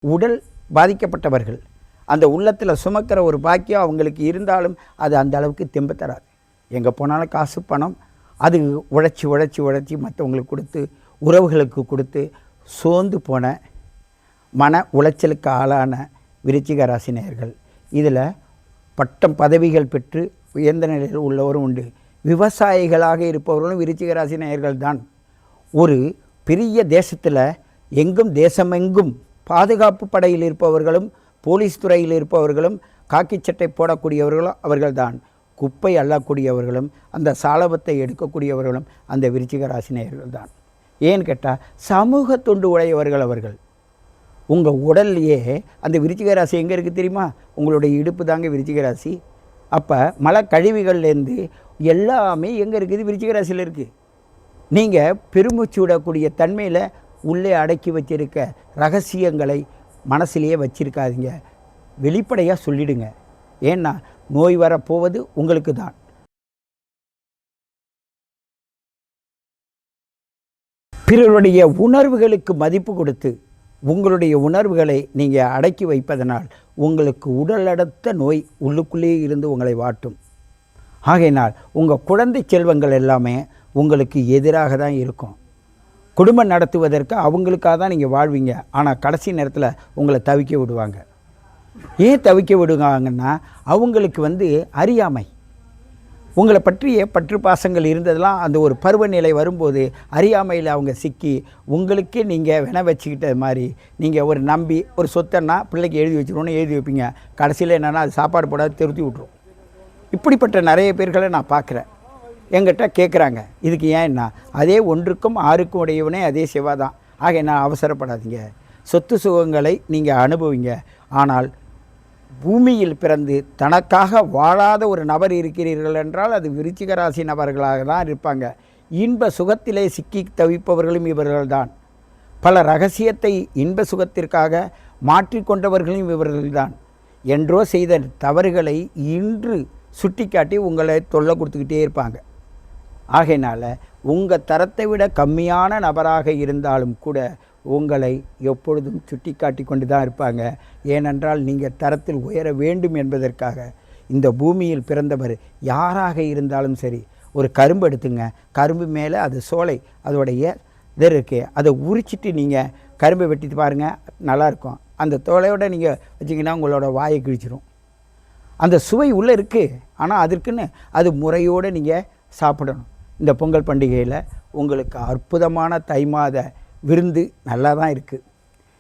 உடல் பாதிக்கப்பட்டவர்கள் அந்த உள்ளத்தில் சுமக்கிற ஒரு பாக்கியம் அவங்களுக்கு இருந்தாலும் அது அந்த அளவுக்கு தெம்பு தராது. எங்கே போனாலும் காசு பணம் அது உழைச்சி உழைச்சி உழைச்சி மற்றவங்களுக்கு கொடுத்து உறவுகளுக்கு கொடுத்து சோர்ந்து போன மன உளைச்சலுக்கு ஆளான விருச்சிக ராசி நேயர்கள். இதில் பட்டம் பதவிகள் பெற்று உயர்ந்த நிலையில் உள்ளவரும் உண்டு. விவசாயிகளாக இருப்பவர்களும் விருச்சிக ராசி நேயர்கள் தான். ஒரு பெரிய தேசத்தில் எங்கும் தேசமெங்கும் பாதுகாப்பு படையில் இருப்பவர்களும் போலீஸ் துறையில் இருப்பவர்களும் காக்கி சட்டை போடக்கூடியவர்களும் அவர்கள்தான். குப்பை அள்ளக்கூடியவர்களும் அந்த சாலபத்தை எடுக்கக்கூடியவர்களும் அந்த விருச்சிக ராசி நேயர்கள் தான். ஏன்னு கேட்டால் சமூக தொண்டு உடையவர்கள் அவர்கள். உங்கள் உடல்லையே அந்த விருச்சிக ராசி எங்கே இருக்குது தெரியுமா? உங்களுடைய இடுப்பு தாங்க விருச்சிக ராசி. அப்போ மலை கழிவுகள்லேருந்து எல்லாமே எங்கே இருக்குது? விருச்சிக ராசியில் இருக்குது. நீங்கள் பெருமூச்சு விடக்கூடிய தன்மையில் உள்ளே அடக்கி வச்சிருக்க ரகசியங்களை மனசிலேயே வச்சிருக்காதீங்க. வெளிப்படையாக சொல்லிடுங்க. ஏன்னா நோய் வரப்போவது உங்களுக்கு தான். பிறருடைய உணர்வுகளுக்கு மதிப்பு கொடுத்து உங்களுடைய உணர்வுகளை நீங்கள் அடக்கி வைப்பதனால் உங்களுக்கு உடலடத்த நோய் உள்ளுக்குள்ளே இருந்து உங்களை வாட்டும். ஆகையினால் உங்கள் குழந்தை செல்வங்கள் எல்லாமே உங்களுக்கு எதிராக தான் இருக்கும். குடும்பம் நடத்துவதற்கு அவங்களுக்காக தான் நீங்கள் வாழ்வீங்க. ஆனால் கடைசி நேரத்தில் உங்களை தவிக்க விடுவாங்க. ஏன் தவிக்க விடுவாங்கன்னா அவங்களுக்கு அறியாமை. உங்களை பற்றிய பற்று பாசங்கள் இருந்ததெல்லாம் அந்த ஒரு பருவநிலை வரும்போது அறியாமையில் அவங்க சிக்கி உங்களுக்கே நீங்கள் வினை வச்சுக்கிட்ட மாதிரி நீங்கள் ஒரு நம்பி ஒரு சொத்தன்னா பிள்ளைக்கு எழுதி வச்சுருவோன்னு எழுதி வைப்பீங்க. கடைசியில் என்னென்னா அது சாப்பாடு போடாது திருத்தி விட்ரும். இப்படிப்பட்ட நிறைய பேர்களை நான் பார்க்குறேன். எங்கிட்ட கேட்குறாங்க இதுக்கு ஏன்னா அதே ஒன்றுக்கும் ஆறுக்கும் உடையவனே அதே சிவாதான். ஆக நான் அவசரப்படாதீங்க. சொத்து சுகங்களை நீங்கள் அனுபவிங்க. ஆனால் பூமியில் பிறந்து தனக்காக வாழாத ஒரு நபர் இருக்கிறீர்கள் என்றால் அது விருச்சிக ராசி நபர்களாக தான் இருப்பாங்க. இன்ப சுகத்திலே சிக்கி தவிப்பவர்களும் இவர்கள்தான். பல ரகசியத்தை இன்ப சுகத்திற்காக மாற்றிக்கொண்டவர்களும் இவர்கள்தான். என்றோ செய்த தவறுகளை இன்று சுட்டிக்காட்டி உங்களை தொல்லை கொடுத்துக்கிட்டே இருப்பாங்க. ஆகையினால் உங்கள் தரத்தை விட கம்மியான நபராக இருந்தாலும் கூட உங்களை எப்பொழுதும் சுட்டி காட்டி கொண்டு தான் இருப்பாங்க. ஏனென்றால் நீங்கள் தரத்தில் உயர வேண்டும் என்பதற்காக இந்த பூமியில் பிறந்தவர் யாராக இருந்தாலும் சரி. ஒரு கரும்பு எடுத்துங்க. கரும்பு மேலே அது சோலை அதோடைய இது இருக்குது. அதை உரிச்சிட்டு நீங்கள் கரும்பை வெட்டிட்டு பாருங்கள், நல்லாயிருக்கும். அந்த தோலையோடு நீங்கள் வச்சிங்கன்னா உங்களோட வாயை கிழிச்சிடும். அந்த சுவை உள்ளே இருக்குது. ஆனால் அதற்குன்னு அது முறையோடு நீங்கள் சாப்பிடணும். இந்த பொங்கல் பண்டிகையில் உங்களுக்கு அற்புதமான தை மாத விருந்து நல்லா தான் இருக்குது.